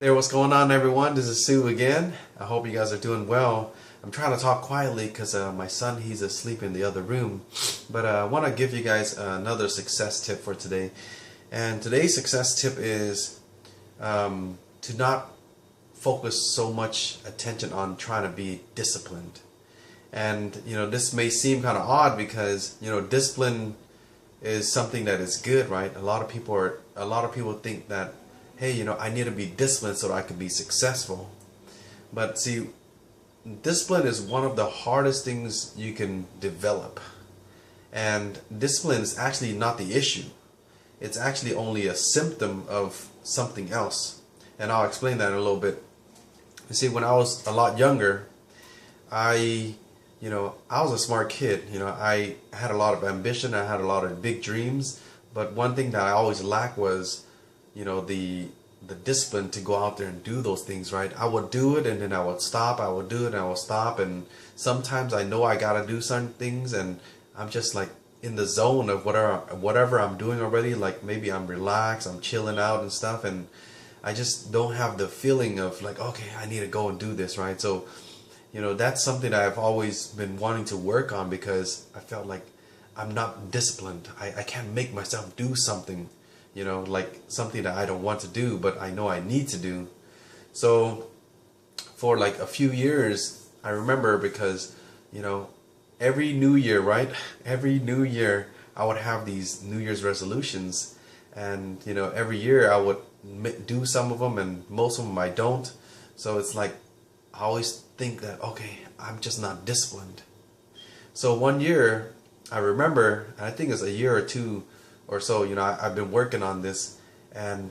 Hey, what's going on, everyone? This is Sue again. I hope you guys are doing well. I'm trying to talk quietly because my son, he's asleep in the other room. But I want to give you guys another success tip for today. And today's success tip is to not focus so much attention on trying to be disciplined. And this may seem kind of odd because discipline is something that is good, right? A lot of people think that, hey, I need to be disciplined so that I can be successful. But see, discipline is one of the hardest things you can develop. And discipline is actually not the issue. It's actually only a symptom of something else. And I'll explain that in a little bit. You see, when I was a lot younger, I was a smart kid. I had a lot of ambition. I had a lot of big dreams. But one thing that I always lacked was the discipline to go out there and do those things, right? I would do it and then I would stop. I would do it and I would stop. And sometimes I know I gotta do certain things and I'm just like in the zone of whatever I'm doing already. Like maybe I'm relaxed, I'm chilling out and stuff, and I just don't have the feeling of like, okay, I need to go and do this, right? So that's something that I've always been wanting to work on because I felt like I'm not disciplined. I can't make myself do something, like something that I don't want to do, but I know I need to do. So for like a few years, I remember because, every new year, right? Every new year, I would have these New Year's resolutions. And, every year I would do some of them and most of them I don't. So it's like, I always think that, okay, I'm just not disciplined. So one year, I remember, and I think it's a year or two or so, I've been working on this, and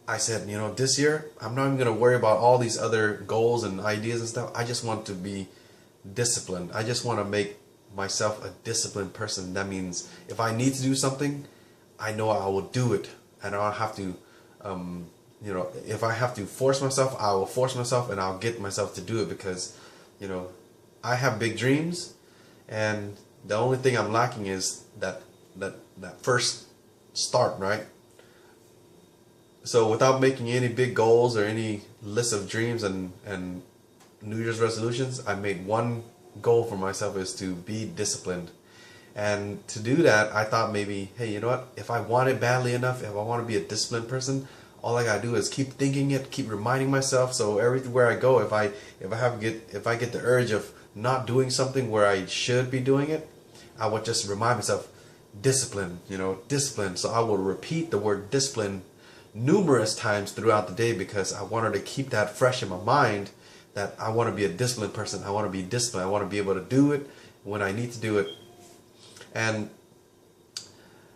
I said, this year I'm not even gonna worry about all these other goals and ideas and stuff. I just want to be disciplined. I just want to make myself a disciplined person. That means if I need to do something, I know I will do it, and I don't have to if I have to force myself, I will force myself and I'll get myself to do it because I have big dreams, and the only thing I'm lacking is that first start, right? So without making any big goals or any list of dreams and New Year's resolutions, I made one goal for myself, is to be disciplined. And to do that, I thought maybe, hey, you know what? If I want it badly enough, if I want to be a disciplined person, all I gotta do is keep thinking it, keep reminding myself. So everywhere I go, if I get the urge of not doing something where I should be doing it, I would just remind myself, discipline, discipline. So I will repeat the word discipline numerous times throughout the day because I wanted to keep that fresh in my mind, that I want to be a disciplined person. I want to be disciplined. I want to be able to do it when I need to do it. And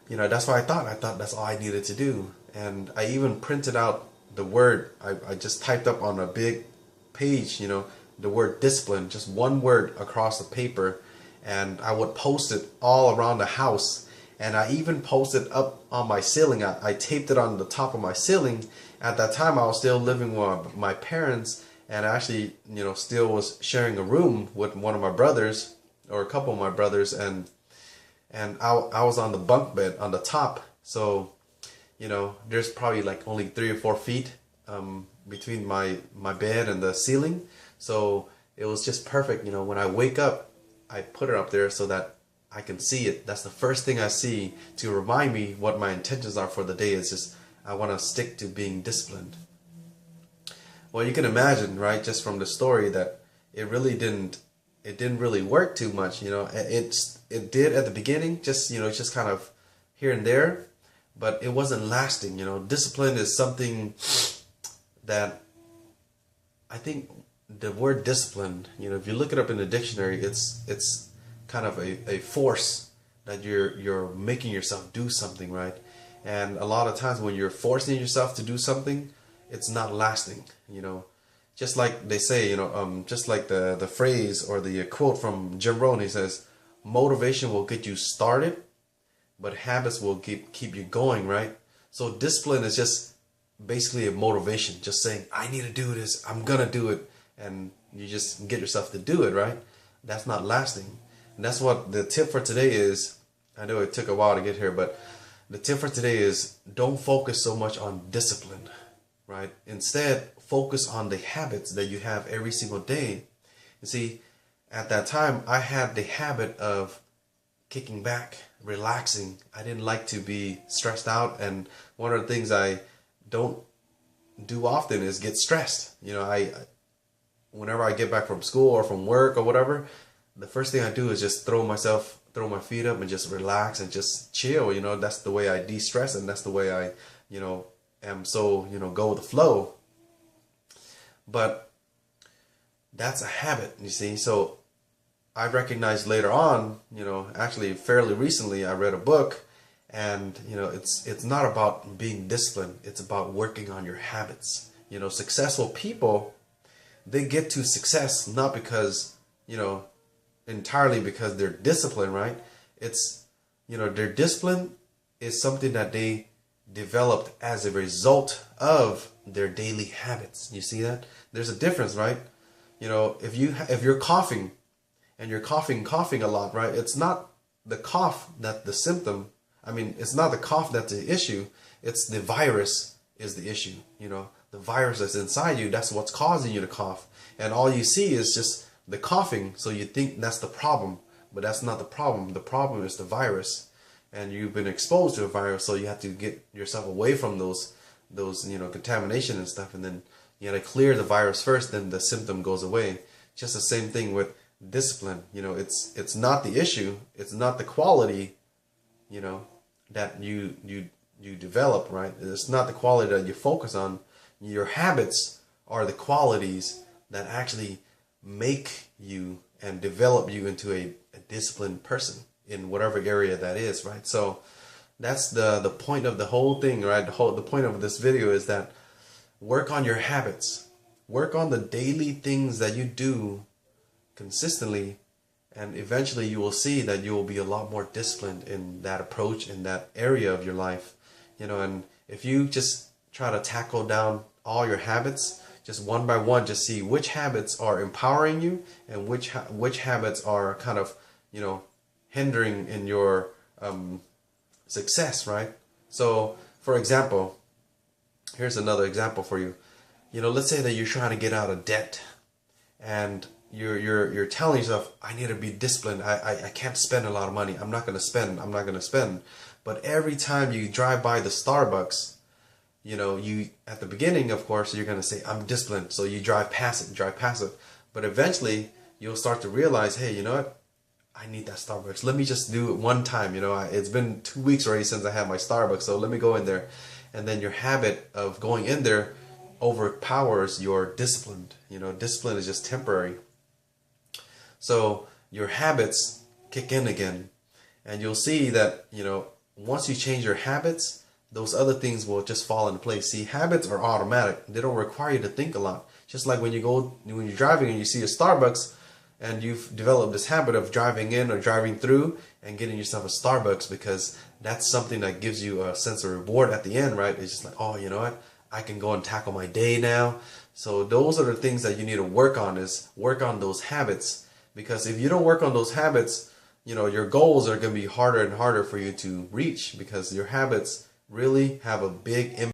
that's what I thought that's all I needed to do. And I even printed out the word. I just typed up on a big page, the word discipline, just one word across the paper, and I would post it all around the house. And I even posted up on my ceiling. I taped it on the top of my ceiling. At that time, I was still living with my parents, and I actually, still was sharing a room with one of my brothers, or a couple of my brothers, and I was on the bunk bed on the top. So, there's probably like only 3 or 4 feet between my bed and the ceiling. So it was just perfect. When I wake up, I put it up there so that I can see it. That's the first thing I see to remind me what my intentions are for the day. Is just I want to stick to being disciplined. Well, you can imagine, right, just from the story, that it didn't really work too much. It did at the beginning, just kind of here and there, but it wasn't lasting. Discipline is something that I think the word discipline, if you look it up in the dictionary, it's kind of a force that you're making yourself do something, right? And a lot of times when you're forcing yourself to do something, it's not lasting. Just like they say, just like the phrase or the quote from Jim Rohn, he says, motivation will get you started, but habits will keep you going, right? So discipline is just basically a motivation, just saying, I need to do this, I'm gonna do it, and you just get yourself to do it, right? That's not lasting. And that's what the tip for today is. I know it took a while to get here, but the tip for today is don't focus so much on discipline, right? Instead, focus on the habits that you have every single day. You see, at that time, I had the habit of kicking back, relaxing. I didn't like to be stressed out, and one of the things I don't do often is get stressed. You know, whenever I get back from school or from work or whatever, the first thing I do is just throw my feet up and just relax and just chill. You know, that's the way I de-stress, and that's the way I, am so, go with the flow. But that's a habit, you see. So I recognized later on, actually fairly recently, I read a book, and it's not about being disciplined. It's about working on your habits. Successful people, they get to success not because, entirely because they're disciplined, right? It's, their discipline is something that they developed as a result of their daily habits. You see that? There's a difference, right? If you're coughing and you're coughing a lot, right? It's not the cough that the symptom. I mean, it's not the cough that's the issue. It's the virus is the issue. The virus that's inside you, that's what's causing you to cough. And all you see is just the coughing, so you think that's the problem, but that's not the problem. The problem is the virus, and you've been exposed to a virus, so you have to get yourself away from those contamination and stuff, and then you got to clear the virus first, then the symptom goes away. Just the same thing with discipline. It's not the issue, it's not the quality, that you develop, right? It's not the quality that you focus on. Your habits are the qualities that actually make you and develop you into a disciplined person in whatever area that is, right? So that's the point of the whole thing, right? The point of this video is that work on your habits. Work on the daily things that you do consistently, and eventually you will see that you will be a lot more disciplined in that approach, in that area of your life. And if you just try to tackle down all your habits, just one by one, just see which habits are empowering you and which habits are kind of, hindering in your success, right? So, for example, here's another example for you. Let's say that you're trying to get out of debt, and you're telling yourself, I need to be disciplined. I can't spend a lot of money. I'm not going to spend. But every time you drive by the Starbucks, you at the beginning, of course, you're going to say, I'm disciplined. So you drive past it. But eventually you'll start to realize, hey, you know what? I need that Starbucks. Let me just do it one time. It's been 2 weeks already since I had my Starbucks. So let me go in there. And then your habit of going in there overpowers your discipline. Discipline is just temporary. So your habits kick in again. And you'll see that, once you change your habits, those other things will just fall into place. See, habits are automatic. They don't require you to think a lot. Just like when you're driving and you see a Starbucks, and you've developed this habit of driving in or driving through and getting yourself a Starbucks, because that's something that gives you a sense of reward at the end, right? It's just like, oh, you know what? I can go and tackle my day now. So those are the things that you need to work on, is work on those habits. Because if you don't work on those habits, your goals are going to be harder and harder for you to reach, because your habits really have a big impact